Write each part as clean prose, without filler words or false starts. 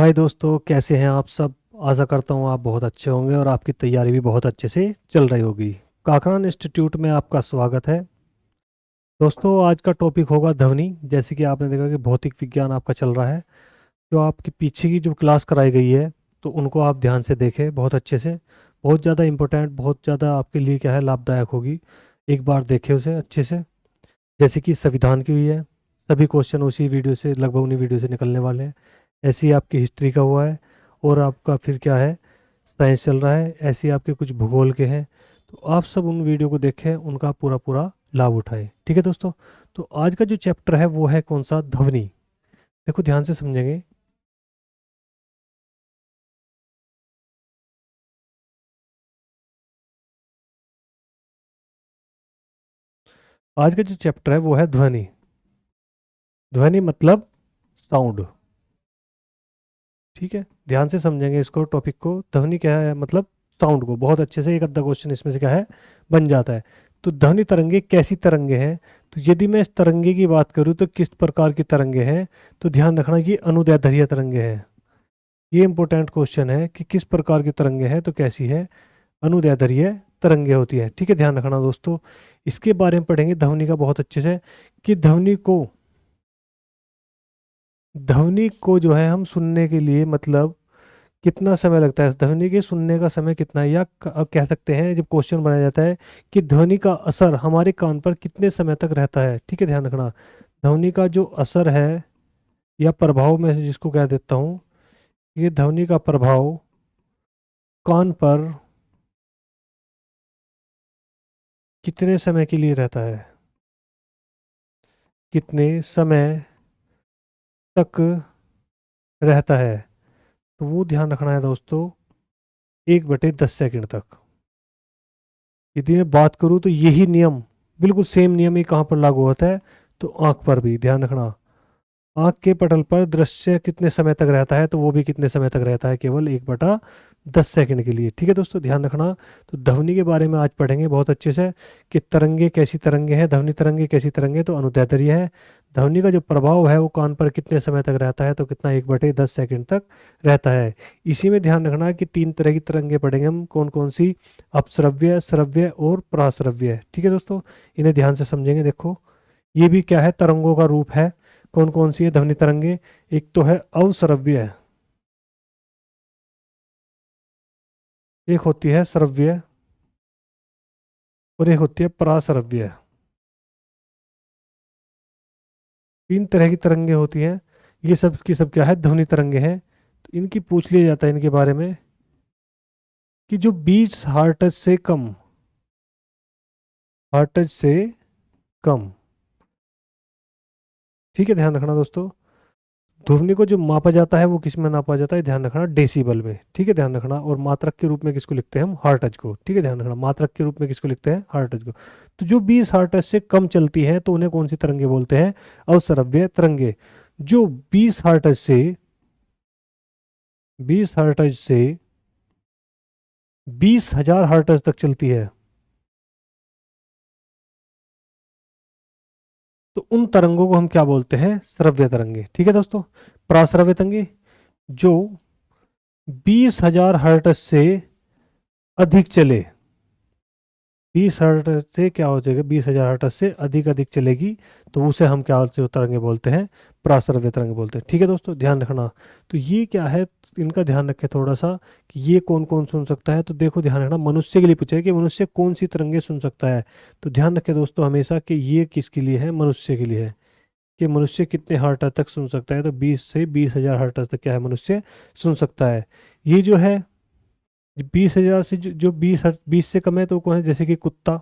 हाय दोस्तों, कैसे हैं आप सब। आशा करता हूँ आप बहुत अच्छे होंगे और आपकी तैयारी भी बहुत अच्छे से चल रही होगी। काकरान इंस्टीट्यूट में आपका स्वागत है। दोस्तों, आज का टॉपिक होगा ध्वनि। जैसे कि आपने देखा कि भौतिक विज्ञान आपका चल रहा है, जो आपकी पीछे की जो क्लास कराई गई है, तो उनको आप ध्यान से देखें बहुत अच्छे से। बहुत ज़्यादा इम्पोर्टेंट, बहुत ज़्यादा आपके लिए क्या है, लाभदायक होगी। एक बार देखें उसे अच्छे से। जैसे कि संविधान की हुई है, सभी क्वेश्चन उसी वीडियो से, लगभग उन्हीं वीडियो से निकलने वाले हैं। ऐसे ही आपकी हिस्ट्री का हुआ है, और आपका फिर क्या है, साइंस चल रहा है। ऐसे ही आपके कुछ भूगोल के हैं। तो आप सब उन वीडियो को देखें, उनका पूरा पूरा लाभ उठाएं। ठीक है दोस्तों। तो आज का जो चैप्टर है वो है कौन सा, ध्वनि। देखो ध्यान से समझेंगे। आज का जो चैप्टर है वो है ध्वनि। ध्वनि मतलब साउंड। ठीक है, ध्यान से समझेंगे इसको, टॉपिक को। ध्वनि क्या है मतलब साउंड को। बहुत अच्छे से एक अद्धा क्वेश्चन इसमें से क्या है, बन जाता है। तो ध्वनि तरंगे कैसी तरंगे हैं। तो यदि मैं इस तरंगे की बात करूं तो किस प्रकार की तरंगे हैं, तो ध्यान रखना ये अनुदैर्ध्य तरंगे हैं। ये इंपॉर्टेंट क्वेश्चन है कि किस प्रकार की तरंगे हैं, तो कैसी है, अनुदैर्ध्य तरंगे होती है। ठीक है, ध्यान रखना दोस्तों। इसके बारे में पढ़ेंगे ध्वनि का बहुत अच्छे से, कि ध्वनि को जो है हम सुनने के लिए मतलब कितना समय लगता है, ध्वनि के सुनने का समय कितना है, या अब कह सकते हैं जब क्वेश्चन बनाया जाता है कि ध्वनि का असर हमारे कान पर कितने समय तक रहता है। ठीक है, ध्यान रखना। ध्वनि का जो असर है या प्रभाव, में से जिसको कह देता हूँ, ये ध्वनि का प्रभाव कान पर कितने समय के लिए रहता है, कितने समय तक रहता है। तो वो ध्यान रखना है दोस्तों, 1/10 सेकंड तक। यदि मैं बात करूँ तो यही नियम, बिल्कुल सेम नियम ही कहाँ पर लागू होता है, तो आंख पर भी। ध्यान रखना, आंख के पटल पर दृश्य कितने समय तक रहता है, तो वो भी कितने समय तक रहता है, केवल 1/10 सेकंड के लिए। ठीक है दोस्तों, ध्यान रखना। तो ध्वनि के बारे में आज पढ़ेंगे बहुत अच्छे से, कि तरंगे कैसी तरंगे हैं, ध्वनि तरंगे कैसी तरंगे, तो अनुदैर्ध्य है। ध्वनि का जो प्रभाव है वो कान पर कितने समय तक रहता है, तो कितना, 1/10 सेकंड तक रहता है। इसी में ध्यान रखना कि 3 तरह की तरंगे पढ़ेंगे हम, कौन कौन सी, अपश्रव्य, श्रव्य और पराश्रव्य। ठीक है दोस्तों, इन्हें ध्यान से समझेंगे। देखो, ये भी क्या है, तरंगों का रूप है। कौन कौन सी है ध्वनि तरंगे। एक तो है अवश्रव्य, एक होती है श्रव्य, और एक होती है पराश्रव्य। 3 तरह की तरंगे होती हैं। ये सब की सब क्या है, ध्वनि तरंगे हैं। तो इनकी पूछ लिया जाता है इनके बारे में, कि जो 20 हर्ट्ज से कम, हर्ट्ज से कम। ठीक है, ध्यान रखना दोस्तों। ध्वनि को जो मापा जाता है वो किस में नापा जाता है, ध्यान रखना, डेसिबल में। ठीक है, ध्यान रखना। और मात्रक के रूप में किसको लिखते हैं हम, हर्ट्ज को। ठीक है, ध्यान रखना, मात्रक के रूप में किसको लिखते हैं, हर्ट्ज को। तो जो 20 हर्ट्ज से कम चलती है तो उन्हें कौन सी तरंगे बोलते हैं, अवश्रव्य तरंगे। जो 20 हर्ट्ज से 20,000 हर्ट्ज तक चलती है, तो उन तरंगों को हम क्या बोलते हैं, श्रव्य तरंगे। ठीक है दोस्तों। प्राश्रव्य तरंगे, जो 20,000 हर्ट्ज से अधिक चले, 20 हर्ट्ज से क्या हो जाएगा, 20,000 हर्ट्ज से अधिक अधिक चलेगी, तो उसे हम क्या बोलते हैं, तरंगे बोलते हैं, प्राश्रव्य तरंगे बोलते हैं। ठीक है दोस्तों, ध्यान रखना। तो ये क्या है, इनका ध्यान रखें थोड़ा सा, कि ये कौन कौन सुन सकता है। तो देखो ध्यान रखना, मनुष्य के लिए पूछा है कि मनुष्य कौन सी तरंगे सुन सकता है। तो ध्यान रखें दोस्तों हमेशा, कि ये किसके लिए है, मनुष्य के लिए है। कि मनुष्य कितने हर्ट्ज तक सुन सकता है, तो 20 से 20,000 हर्ट्ज तक क्या है, मनुष्य सुन सकता है। ये जो है 20,000 से जो 20 से कम है, तो कौन है, जैसे कि कुत्ता,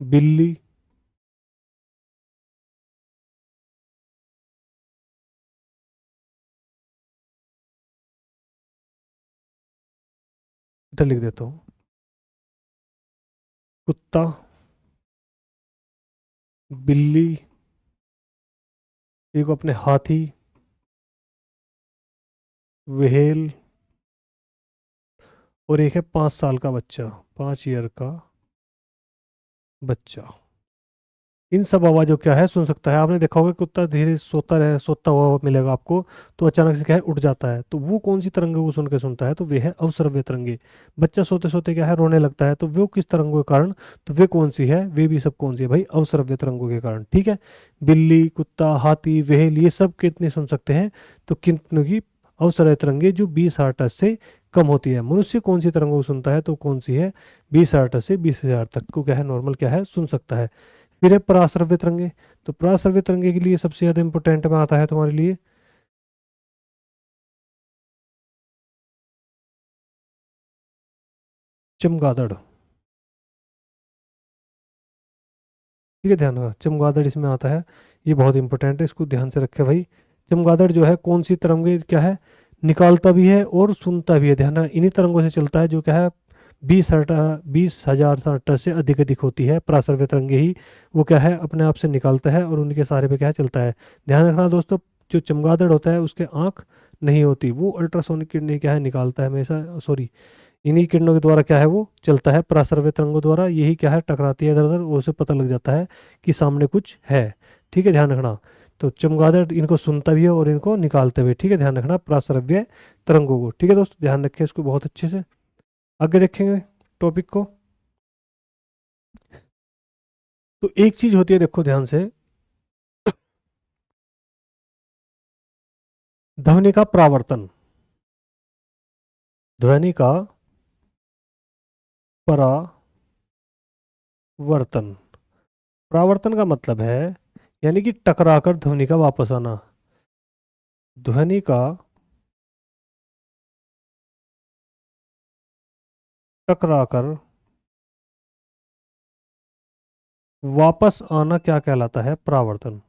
बिल्ली, इधर लिख देता हूँ, कुत्ता, बिल्ली, एक अपने हाथी, व्हेल, और एक है 5 साल का बच्चा, 5 ईयर का बच्चा। इन सब आवाज़ों क्या है सुन सकता है। आपने देखा होगा कुत्ता धीरे सोता हुआ मिलेगा आपको, तो अचानक से क्या है उठ जाता है, तो वो कौन सी तरंगों को सुन के सुनता है, तो वे है अवश्रव्य तरंगे। बच्चा सोते सोते क्या है रोने लगता है, तो वो किस तरंगों के कारण, तो वे कौन सी है, वे भी सब कौन सी है भाई, अवश्रव्य तरंगों के कारण। ठीक है, बिल्ली, कुत्ता, हाथी, व्हेल, ये सब कितने सुन सकते हैं, तो कितनों की अवश्रव्य तरंगे जो 20 हर्ट्ज से कम होती है। मनुष्य कौन सी तरंगों को सुनता है, तो कौन सी है, 20 हर्ट्ज से 20,000 तक को क्या है नॉर्मल क्या है सुन सकता है। फिर है पराश्रव्य तरंगे। तो पराश्रव्य तरंगे के लिए सबसे ज्यादा इंपॉर्टेंट में आता है तुम्हारे लिए चमगादड़। ठीक है, ध्यान रखना चमगादड़ इसमें आता है, ये बहुत इंपॉर्टेंट है, इसको ध्यान से रखे भाई। चमगादड़ जो है कौन सी तरंगे क्या है निकालता भी है और सुनता भी है। ध्यान रखना इन्हीं तरंगों से चलता है जो क्या है 20,000 हर्ट्ज से अधिक अधिक होती है। पराश्रव्य तरंगे ही वो क्या है अपने आप से निकालता है और उनके सारे पे क्या है चलता है। ध्यान रखना दोस्तों, जो चमगादड़ होता है उसके आंख नहीं होती, वो अल्ट्रासोनिक किरणें क्या है निकालता है हमेशा, सॉरी इन्हीं किरणों के द्वारा क्या है वो चलता है, पराश्रव्य तरंगों द्वारा। यही क्या है टकराती है इधर उधर, और उसे पता लग जाता है कि सामने कुछ है। ठीक है, ध्यान रखना। तो चमगादड़ इनको सुनता भी है और इनको निकालते हुए। ठीक है, ध्यान रखना पराश्रव्य तरंगों को। ठीक है दोस्तों, ध्यान रखें इसको बहुत अच्छे से। आगे देखेंगे टॉपिक को। तो एक चीज होती है देखो ध्यान से, ध्वनि का परावर्तन। ध्वनि का परावर्तन। परावर्तन का मतलब है यानी कि टकराकर ध्वनि का वापस आना। ध्वनि का टकराकर वापस आना क्या कहलाता है, परावर्तन।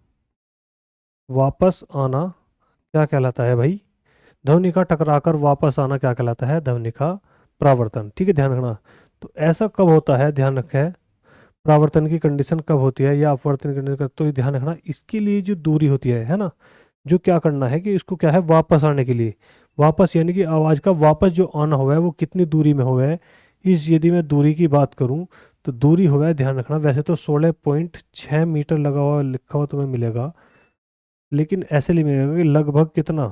वापस आना क्या कहलाता है भाई, ध्वनि का टकराकर वापस आना क्या कहलाता है, ध्वनि का परावर्तन। ठीक है, ध्यान रखना। तो ऐसा कब होता है, ध्यान रखें, परावर्तन की कंडीशन कब होती है या अपवर्तन की कंडीशन, तो ध्यान रखना इसके लिए जो दूरी होती है ना, जो क्या करना है कि इसको क्या है वापस आने के लिए, वापस यानी कि आवाज़ का वापस जो आना हुआ है वो कितनी दूरी में हुआ है। इस यदि मैं दूरी की बात करूं तो दूरी हुआ है, ध्यान रखना, वैसे तो 16.6 मीटर लगा हुआ लिखा हुआ तुम्हें मिलेगा, लेकिन ऐसे लिए मिलेगा कि लगभग कितना,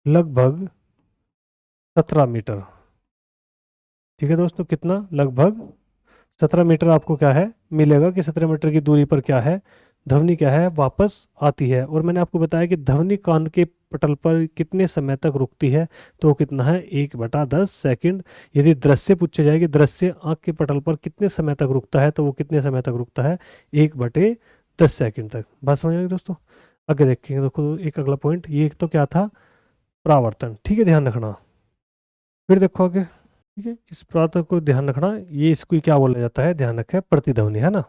लगभग 17 मीटर। ठीक है दोस्तों, कितना, लगभग 17 मीटर आपको क्या है मिलेगा कि 17 मीटर की दूरी पर क्या है ध्वनि क्या है वापस आती है। और मैंने आपको बताया कि ध्वनि कान के पटल पर कितने समय तक रुकती है, तो वो कितना है 1/10 सेकंड। यदि दृश्य पूछा जाए कि दृश्य आंख के पटल पर कितने समय तक रुकता है, तो वो कितने समय तक रुकता है 1/10 सेकंड तक। बात समझ आएगी दोस्तों। आगे देखेंगे देखो एक अगला पॉइंट, ये तो क्या था परावर्तन। ठीक है, ध्यान रखना। फिर देखो आगे। ठीक है, इस प्रातः को ध्यान रखना, ये इसको क्या बोला जाता है, ध्यान रखें, प्रतिध्वनि है ना,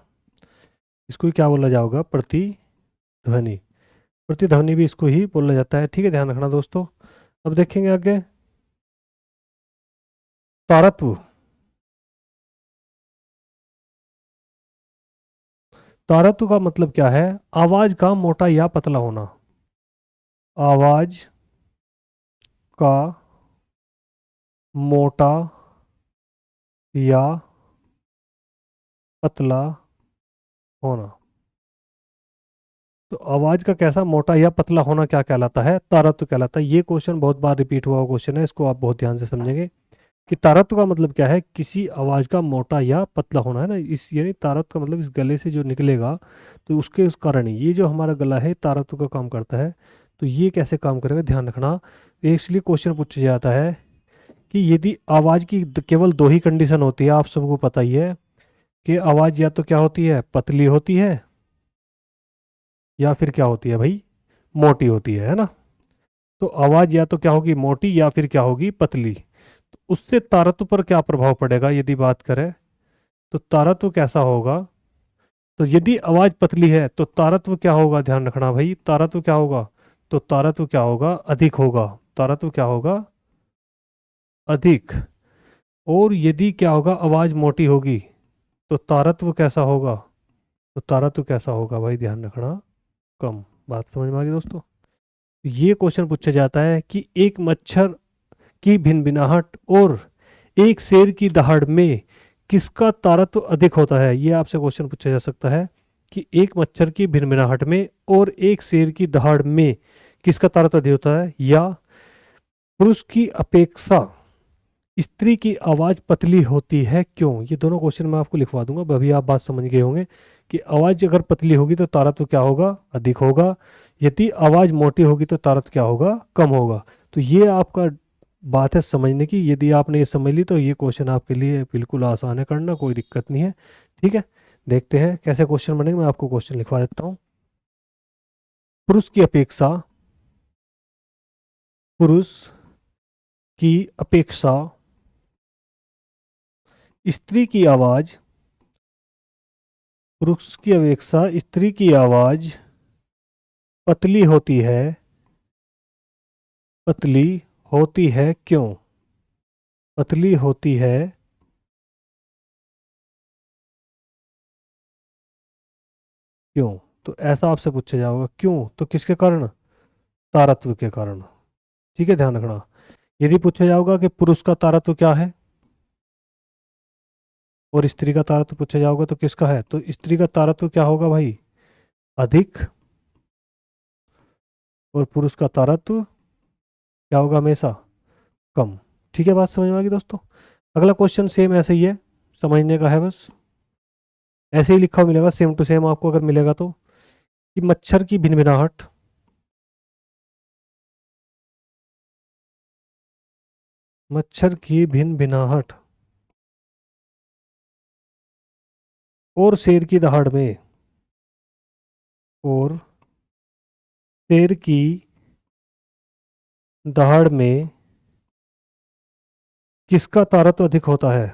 इसको क्या बोला जाएगा, प्रतिध्वनि। प्रतिध्वनि भी इसको ही बोला जाता है। ठीक है, ध्यान रखना दोस्तों। अब देखेंगे आगे तारत्व। तारत्व का मतलब क्या है, आवाज का मोटा या पतला होना। आवाज का मोटा या पतला होना। तो आवाज का कैसा मोटा या पतला होना क्या कहलाता है, तारत्व कहलाता है। ये क्वेश्चन बहुत बार रिपीट हुआ क्वेश्चन है, इसको आप बहुत ध्यान से समझेंगे कि तारत्व का मतलब क्या है, किसी आवाज का मोटा या पतला होना है ना, इस यानी तारत्व का मतलब इस गले से जो निकलेगा, तो उसके उस कारण ही ये जो हमारा गला है तारत्व का काम करता है। तो ये कैसे काम करेगा, ध्यान रखना। इसलिए क्वेश्चन पूछा जाता है कि यदि आवाज की केवल दो ही कंडीशन होती है, आप सबको पता ही है कि आवाज या तो क्या होती है पतली होती है या फिर क्या होती है भाई मोटी होती है ना। तो आवाज या तो क्या होगी मोटी या फिर क्या होगी पतली। तो उससे तारत्व पर क्या प्रभाव पड़ेगा यदि बात करें, तो तारत्व कैसा होगा, तो यदि आवाज पतली है तो तारत्व क्या होगा, ध्यान रखना भाई, तारत्व क्या होगा, तो तारत्व क्या होगा अधिक होगा। तारत्व क्या होगा अधिक। और यदि क्या होगा आवाज मोटी होगी तो तारत्व कैसा होगा, तो तारत्व कैसा होगा भाई ध्यान रखना कम। बात समझ में आ गई दोस्तों। ये क्वेश्चन पूछा जाता है कि एक मच्छर की भिनभिनाहट और एक शेर की दहाड़ में किसका तारत्व अधिक होता है, ये आपसे क्वेश्चन पूछा जा सकता है। कि एक मच्छर की भिनभिनाहट में और एक शेर की दहाड़ में किसका तारतम्य अधिक होता है, या पुरुष की अपेक्षा स्त्री की आवाज पतली होती है क्यों। ये दोनों क्वेश्चन मैं आपको लिखवा दूंगा, अभी आप बात समझ गए होंगे कि आवाज अगर पतली होगी तो तारतम्य क्या होगा, अधिक होगा। यदि आवाज मोटी होगी तो तारतम्य क्या होगा, कम होगा। तो ये आपका बात है समझने की। यदि आपने ये समझ ली तो ये क्वेश्चन आपके लिए बिल्कुल आसान है करना, कोई दिक्कत नहीं है। ठीक है, देखते हैं कैसे क्वेश्चन बनेंगे। मैं आपको क्वेश्चन लिखवा देता हूँ। पुरुष की अपेक्षा, पुरुष की अपेक्षा स्त्री की आवाज, पुरुष की अपेक्षा स्त्री की आवाज पतली होती है, पतली होती है क्यों, पतली होती है क्यों। तो ऐसा आपसे पूछा जाएगा क्यों, तो किसके कारण, तारत्व के कारण। ठीक है, ध्यान रखना। यदि पूछा जाएगा कि पुरुष का तारत्व क्या है और स्त्री का तारत्व पूछा जाएगा तो किसका है, तो स्त्री का तारत्व क्या होगा भाई, अधिक, और पुरुष का तारत्व क्या होगा, हमेशा कम। ठीक है, बात समझ में आ गई दोस्तों। अगला क्वेश्चन सेम ऐसे ही है, समझने का है बस। ऐसे ही लिखा हुआ मिलेगा, सेम टू सेम आपको अगर मिलेगा तो, कि मच्छर की भिनभिनाहट, मच्छर की भिनभिनाहट और शेर की दहाड़ में, और शेर की दहाड़ में किसका तारतम्य अधिक होता है,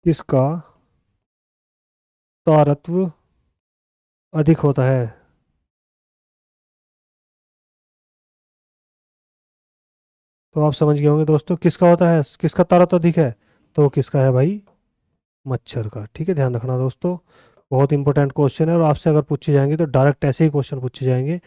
किसका तारतम्य अधिक होता है। तो आप समझ गए होंगे दोस्तों किसका होता है, किसका तारतम्य अधिक है, तो किसका है भाई, मच्छर का। ठीक है, ध्यान रखना दोस्तों, बहुत इंपॉर्टेंट क्वेश्चन है, और आपसे अगर पूछे जाएंगे तो डायरेक्ट ऐसे ही क्वेश्चन पूछे जाएंगे।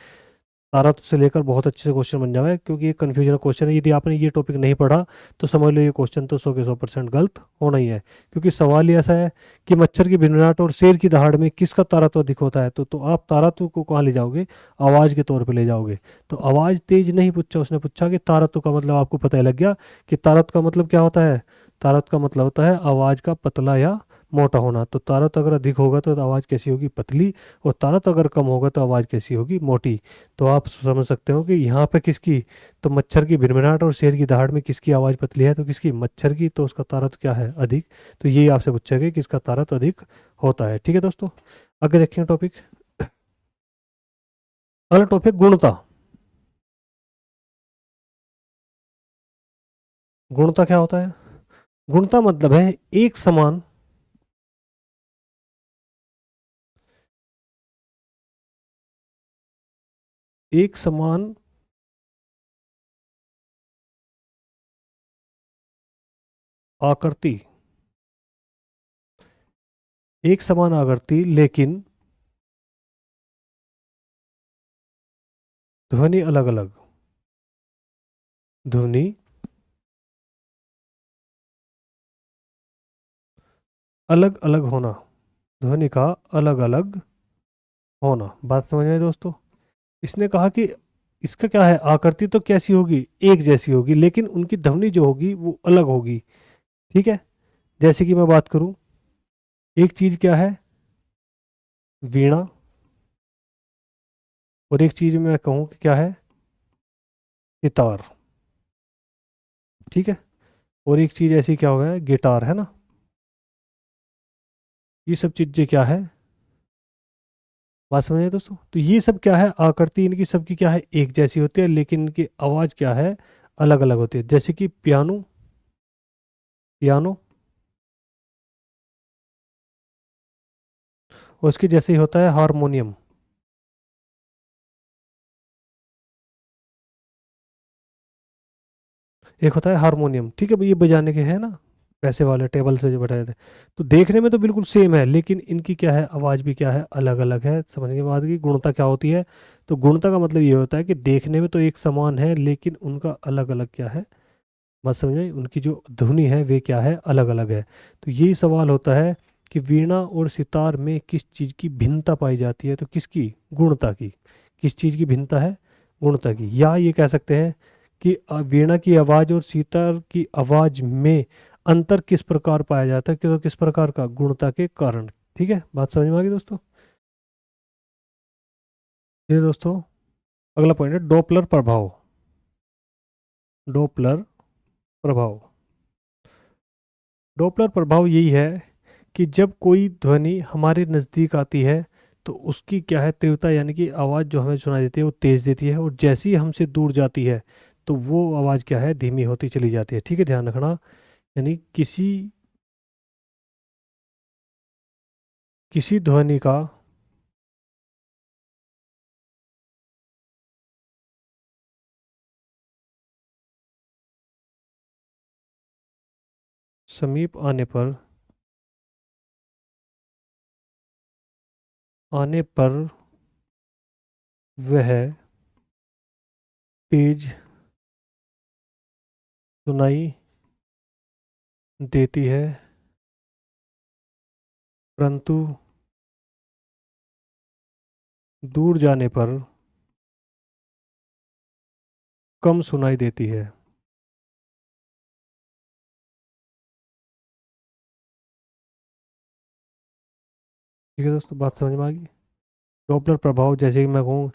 तारतम्य से लेकर बहुत अच्छे से क्वेश्चन बन जाए, क्योंकि ये कन्फ्यूजन क्वेश्चन है। यदि आपने ये टॉपिक नहीं पढ़ा तो समझ लो ये क्वेश्चन तो 100 के 100% गलत होना ही है। क्योंकि सवाल ही ऐसा है कि मच्छर की भिनभिनाहट और शेर की दहाड़ में किसका तारतम्य अधिक होता है, तो आप तारतम्य को कहाँ ले जाओगे, आवाज़ के तौर पर ले जाओगे। तो आवाज़ तेज नहीं पूछा, उसने पूछा कि तारतम्य का मतलब, आपको पता ही लग गया कि तारतम्य का मतलब क्या होता है। तारतम्य का मतलब होता है आवाज़ का पतला या मोटा होना। तो तारतम्य अगर अधिक होगा तो आवाज़ कैसी होगी, पतली, और तारतम्य अगर कम होगा तो आवाज़ कैसी होगी, मोटी। तो आप समझ सकते हो कि यहाँ पे किसकी, तो मच्छर की भिनभिनाहट और शेर की दहाड़ में किसकी आवाज़ पतली है, तो किसकी, मच्छर की। तो उसका तारतम्य क्या है, अधिक। तो यही आपसे पूछेगा कि किसका तारतम्य अधिक होता है। ठीक है दोस्तों, आगे देखेंगे टॉपिक। अगला टॉपिक गुणता। गुणता क्या होता है, गुणता मतलब है एक समान, एक समान आकृति, एक समान आकृति लेकिन ध्वनि अलग अलग, ध्वनि अलग अलग होना, ध्वनि का अलग अलग होना। बात समझ में आई दोस्तों। इसने कहा कि इसका क्या है, आकृति तो कैसी होगी, एक जैसी होगी, लेकिन उनकी ध्वनि जो होगी वो अलग होगी। ठीक है, जैसे कि मैं बात करूं, एक चीज क्या है, वीणा, और एक चीज मैं कहूं कि क्या है, सितार। ठीक है, और एक चीज ऐसी क्या हो गया, गिटार, है ना। ये सब चीजें क्या है, बात समझ आए दोस्तों। तो ये सब क्या है, आकृति इनकी सबकी क्या है, एक जैसी होती है, लेकिन इनकी आवाज क्या है, अलग अलग होती है। जैसे कि पियानो, पियानो, और उसके जैसे ही होता है हारमोनियम। एक होता है हारमोनियम। ठीक है भाई, ये बजाने के हैं ना, पैसे वाले टेबल से जो बैठाए थे। तो देखने में तो बिल्कुल सेम है, लेकिन इनकी क्या है, आवाज़ भी क्या है, अलग अलग है। समझने के बाद की गुणता क्या होती है, तो गुणता का मतलब ये होता है कि देखने में तो एक समान है, लेकिन उनका अलग अलग क्या है, बात समझ में आई? उनकी जो ध्वनि है वे क्या है, अलग अलग है। तो यही सवाल होता है कि वीणा और सितार में किस चीज़ की भिन्नता पाई जाती है, तो किसकी? गुणता की। किस चीज़ की भिन्नता है? गुणता की। या ये कह सकते हैं कि वीणा की आवाज़ और सितार की आवाज़ में अंतर किस प्रकार पाया जाता है, तो किस प्रकार का? गुणता के कारण। ठीक है, बात समझ में आ गई दोस्तों? ये दोस्तों अगला पॉइंट है डॉपलर प्रभाव। डॉपलर प्रभाव। डॉपलर प्रभाव यही है कि जब कोई ध्वनि हमारे नज़दीक आती है तो उसकी क्या है? तीव्रता, यानी कि आवाज़ जो हमें सुनाई देती है वो तेज़ देती है, और जैसे ही हमसे दूर जाती है तो वो आवाज़ क्या है? धीमी होती चली जाती है। ठीक है, ध्यान रखना। यानी किसी ध्वनि का समीप आने पर वह तेज सुनाई देती है, परंतु दूर जाने पर कम सुनाई देती है। ठीक है दोस्तों, बात समझ में आ गई? डॉपलर प्रभाव, जैसे कि मैं कहूँ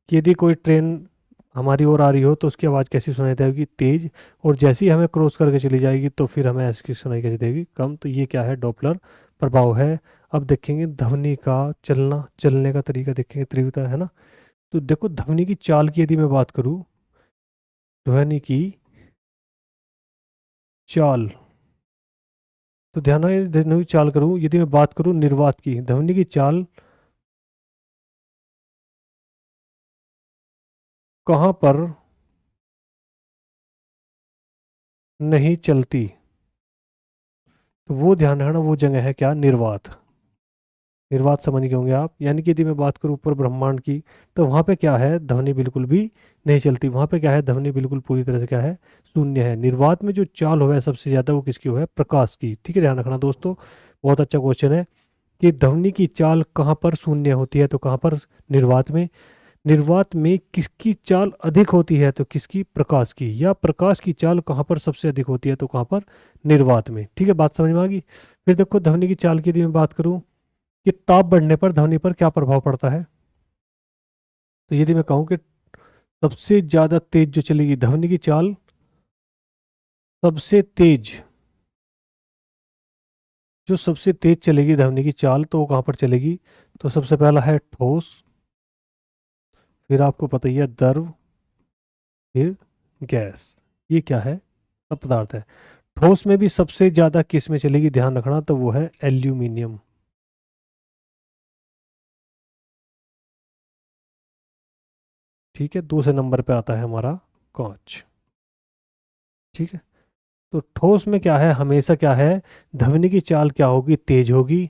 कि यदि कोई ट्रेन हमारी ओर आ रही हो तो उसकी आवाज़ कैसी सुनाई देगी? तेज। और जैसे ही हमें क्रॉस करके चली जाएगी तो फिर हमें ऐसी सुनाई कैसी देगी? कम। तो ये क्या है? डॉपलर प्रभाव है। अब देखेंगे ध्वनि का चलने का तरीका देखेंगे, तीव्रता, है ना? तो देखो, ध्वनि की चाल की यदि मैं बात करूँ, ध्वनि की चाल, तो ध्यान रहे, ध्वनि की चाल करूँ, यदि मैं बात करूँ निर्वात की, ध्वनि की चाल कहाँ पर नहीं चलती, तो वो ध्यान रखना, वो जगह है क्या? निर्वात। निर्वात समझ गए होंगे आप। यानी कि यदि मैं बात करूँ ऊपर ब्रह्मांड की, तो वहाँ पे क्या है? ध्वनि बिल्कुल भी नहीं चलती। वहाँ पे क्या है? ध्वनि बिल्कुल पूरी तरह से क्या है? शून्य है। निर्वात में जो चाल हो है सबसे ज़्यादा, वो किसकी हो है? प्रकाश की। ठीक है, ध्यान रखना दोस्तों, बहुत अच्छा क्वेश्चन है कि ध्वनि की चाल कहाँ पर शून्य होती है, तो कहाँ पर? निर्वात में। निर्वात में किसकी चाल अधिक होती है, तो किसकी? प्रकाश की। या प्रकाश की चाल कहाँ पर सबसे अधिक होती है, तो कहाँ पर? निर्वात में। ठीक है, बात समझ में आ गई? फिर देखो, ध्वनि की चाल की यदि मैं बात करूँ कि ताप बढ़ने पर ध्वनि पर क्या प्रभाव पड़ता है, तो यदि मैं कहूँ कि सबसे ज्यादा तेज जो चलेगी ध्वनि की चाल, सबसे तेज, जो सबसे तेज चलेगी ध्वनि की चाल, तो वो कहाँ पर चलेगी? तो सबसे पहला है ठोस, फिर आपको पता ही है द्रव, फिर गैस। ये क्या है? सब पदार्थ है। ठोस में भी सबसे ज्यादा किस में चलेगी, ध्यान रखना, तो वो है एल्यूमिनियम। ठीक है, दूसरे नंबर पे आता है हमारा कांच। ठीक है, तो ठोस में क्या है? हमेशा क्या है? ध्वनि की चाल क्या होगी? तेज होगी।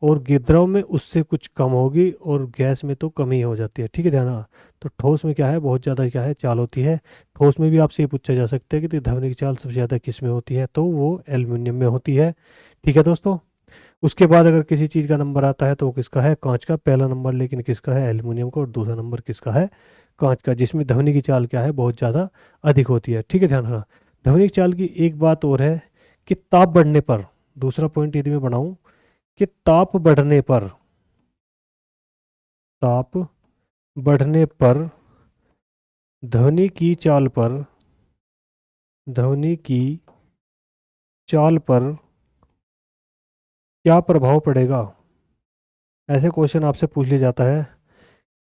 और द्रव में उससे कुछ कम होगी, और गैस में तो कम ही हो जाती है। ठीक है, ध्यान रखना। तो ठोस में क्या है? बहुत ज़्यादा क्या है? चाल होती है। ठोस में भी आपसे ये पूछा जा सकता है कि तो ध्वनि की चाल सबसे ज़्यादा किस में होती है, तो वो एल्युमिनियम में होती है। ठीक है दोस्तों, उसके बाद अगर किसी चीज़ का नंबर आता है तो वो किसका है? कांच का। पहला नंबर लेकिन किसका है? एल्युमिनियम का। और दूसरा नंबर किसका है? कांच का, जिसमें ध्वनि की चाल क्या है? बहुत ज़्यादा अधिक होती है। ठीक है, ध्यान रखना। ध्वनि की चाल की एक बात और है कि ताप बढ़ने पर, दूसरा पॉइंट यदि मैं बनाऊं कि ताप बढ़ने पर, ताप बढ़ने पर ध्वनि की चाल पर, ध्वनि की चाल पर क्या प्रभाव पड़ेगा? ऐसे क्वेश्चन आपसे पूछ लिया जाता है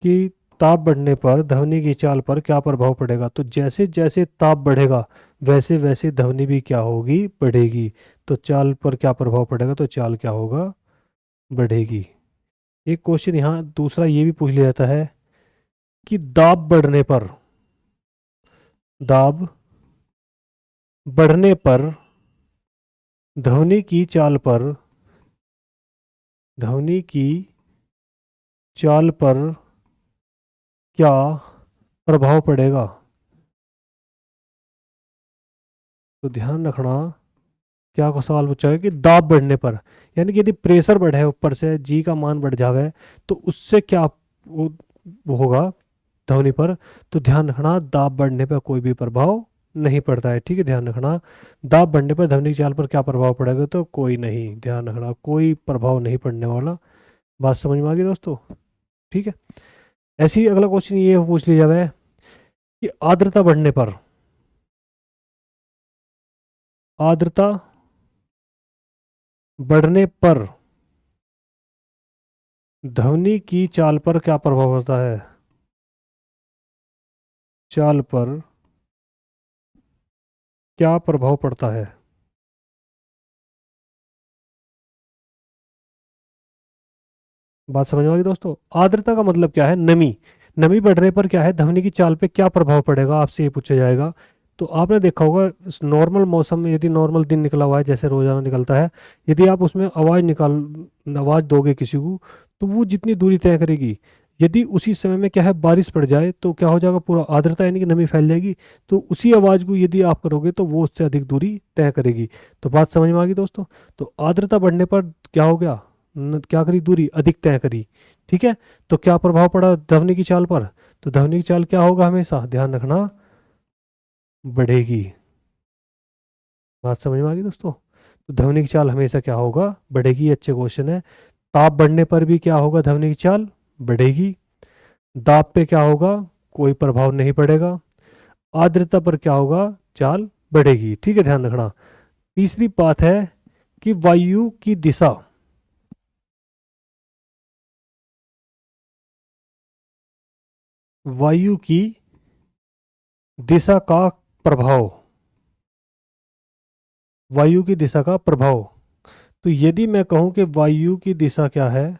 कि ताप बढ़ने पर ध्वनि की चाल पर क्या प्रभाव पड़ेगा, तो जैसे जैसे ताप बढ़ेगा वैसे वैसे ध्वनि भी क्या होगी? बढ़ेगी। तो चाल पर क्या प्रभाव पड़ेगा, तो चाल क्या होगा? बढ़ेगी। एक क्वेश्चन यहाँ दूसरा ये भी पूछ लिया जाता है कि दाब बढ़ने पर, दाब बढ़ने पर ध्वनि की चाल पर, ध्वनि की चाल पर क्या प्रभाव पड़ेगा, तो ध्यान रखना क्या को सवाल पूछा है कि दाब बढ़ने पर, यानी कि यदि प्रेशर बढ़े ऊपर से, जी का मान बढ़ जावे, तो उससे क्या वो होगा ध्वनि पर। तो ध्यान रखना, दाब बढ़ने पर कोई भी प्रभाव नहीं पड़ता है। ठीक है, ध्यान रखना, दाब बढ़ने पर ध्वनि की चाल पर क्या प्रभाव पड़ेगा, तो कोई नहीं, ध्यान रखना कोई प्रभाव नहीं पड़ने वाला। बात समझ में आ गई दोस्तों। ठीक है, ऐसे ही अगला क्वेश्चन ये पूछ लिया जाए कि आर्द्रता बढ़ने पर, आर्द्रता बढ़ने पर ध्वनि की चाल पर क्या प्रभाव होता है, चाल पर क्या प्रभाव पड़ता है। बात समझ में आ गई दोस्तों। आर्द्रता का मतलब क्या है, नमी। नमी बढ़ने पर क्या है, ध्वनि की चाल पे क्या प्रभाव पड़ेगा, आपसे ये पूछा जाएगा। तो आपने देखा होगा नॉर्मल मौसम में, यदि नॉर्मल दिन निकला हुआ है जैसे रोजाना निकलता है, यदि आप उसमें आवाज़ दोगे किसी को, तो वो जितनी दूरी तय करेगी, यदि उसी समय में क्या है बारिश पड़ जाए, तो क्या हो जाएगा, पूरा आर्द्रता यानी कि नमी फैल जाएगी। तो उसी आवाज़ को यदि आप करोगे तो वो उससे अधिक दूरी तय करेगी। तो बात समझ में आ गई दोस्तों। तो आर्द्रता बढ़ने पर क्या हो गया, क्या करी, दूरी अधिक तय करी। ठीक है, तो क्या प्रभाव पड़ा ध्वनि की चाल पर, तो ध्वनि की चाल क्या होगा, हमेशा ध्यान रखना, बढ़ेगी। बात समझ में आ गई दोस्तों। तो ध्वनि की चाल हमेशा क्या होगा, बढ़ेगी। ये अच्छे क्वेश्चन है। ताप बढ़ने पर भी क्या होगा, ध्वनि की चाल बढ़ेगी। दाब पे क्या होगा, कोई प्रभाव नहीं पड़ेगा। आर्द्रता पर क्या होगा, चाल बढ़ेगी। ठीक है, ध्यान रखना। तीसरी बात है कि वायु की दिशा, वायु की दिशा का प्रभाव, वायु की दिशा का प्रभाव। तो यदि मैं कहूं कि वायु की दिशा क्या है,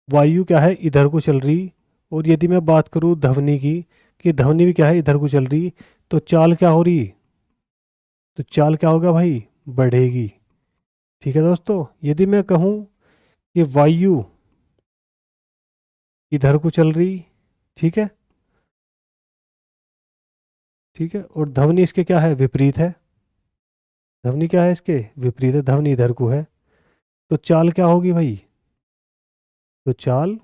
वायु क्या है, इधर को चल रही, और यदि मैं बात करूं ध्वनि की, कि ध्वनि भी क्या है, इधर को चल रही, तो चाल क्या हो रही, तो चाल क्या होगा भाई, बढ़ेगी। ठीक है दोस्तों, यदि मैं कहूं कि वायु इधर को चल रही, ठीक है, ठीक है, और ध्वनि इसके क्या है, विपरीत है। ध्वनि क्या है, इसके विपरीत है, ध्वनि इधर को है, तो चाल क्या होगी भाई, तो चाल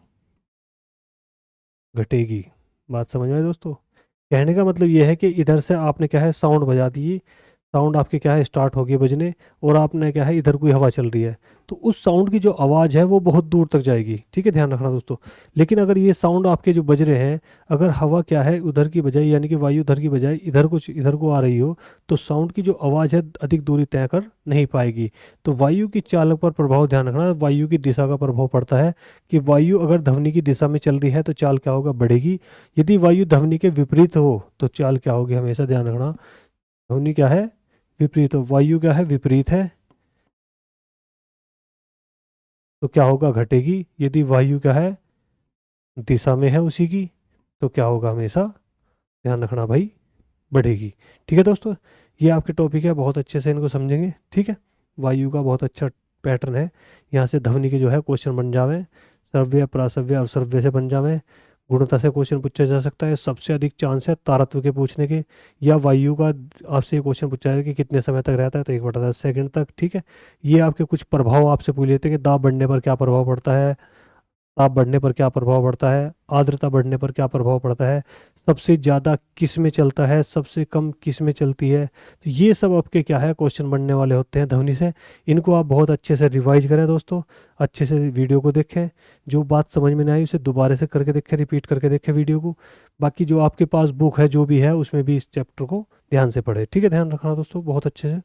घटेगी। बात समझ में आई दोस्तों। कहने का मतलब ये है कि इधर से आपने क्या है साउंड बजा दी, साउंड आपके क्या है स्टार्ट हो गई बजने, और आपने क्या है इधर कोई हवा चल रही है, तो उस साउंड की जो आवाज़ है वो बहुत दूर तक जाएगी। ठीक है, ध्यान रखना दोस्तों। लेकिन अगर ये साउंड आपके जो बज रहे हैं, अगर हवा क्या है उधर की बजाय, यानी कि वायु उधर की बजाय इधर को आ रही हो, तो साउंड की जो आवाज़ है अधिक दूरी तय कर नहीं पाएगी। तो वायु की चाल पर प्रभाव, ध्यान रखना, वायु की दिशा का प्रभाव पड़ता है, कि वायु अगर ध्वनि की दिशा में चल रही है तो चाल क्या होगा, बढ़ेगी। यदि वायु ध्वनि के विपरीत हो तो चाल क्या होगी, हमेशा ध्यान रखना, ध्वनि क्या है, विपरीत हो, वायु क्या है, विपरीत है, तो क्या होगा, घटेगी। यदि वायु क्या है, दिशा में है उसी की, तो क्या होगा, हमेशा ध्यान रखना भाई, बढ़ेगी। ठीक है दोस्तों, ये आपके टॉपिक है, बहुत अच्छे से इनको समझेंगे। ठीक है, वायु का बहुत अच्छा पैटर्न है। यहाँ से ध्वनि के जो है क्वेश्चन बन जावे, श्रव्य प्रासव्य अवश्रव्य से बन जावे, गुणता से क्वेश्चन पूछा जा सकता है। सबसे अधिक चांस है तारत्व के पूछने के, या वायु का आपसे ये क्वेश्चन पूछा है कि कितने समय तक रहता है, तो 1/10 सेकंड तक। ठीक है, ये आपके कुछ प्रभाव आपसे पूछ लेते हैं कि दाब बढ़ने पर क्या प्रभाव पड़ता है, ताप बढ़ने पर क्या प्रभाव पड़ता है, आर्द्रता बढ़ने पर क्या प्रभाव पड़ता है, सबसे ज़्यादा किस में चलता है, सबसे कम किस में चलती है। तो ये सब आपके क्या है क्वेश्चन बनने वाले होते हैं ध्वनि से। इनको आप बहुत अच्छे से रिवाइज करें दोस्तों, अच्छे से वीडियो को देखें, जो बात समझ में नहीं आई उसे दोबारा से करके देखें, रिपीट करके देखें वीडियो को। बाकी जो आपके पास बुक है जो भी है उसमें भी इस चैप्टर को ध्यान से पढ़े। ठीक है, ध्यान रखना दोस्तों बहुत अच्छे से।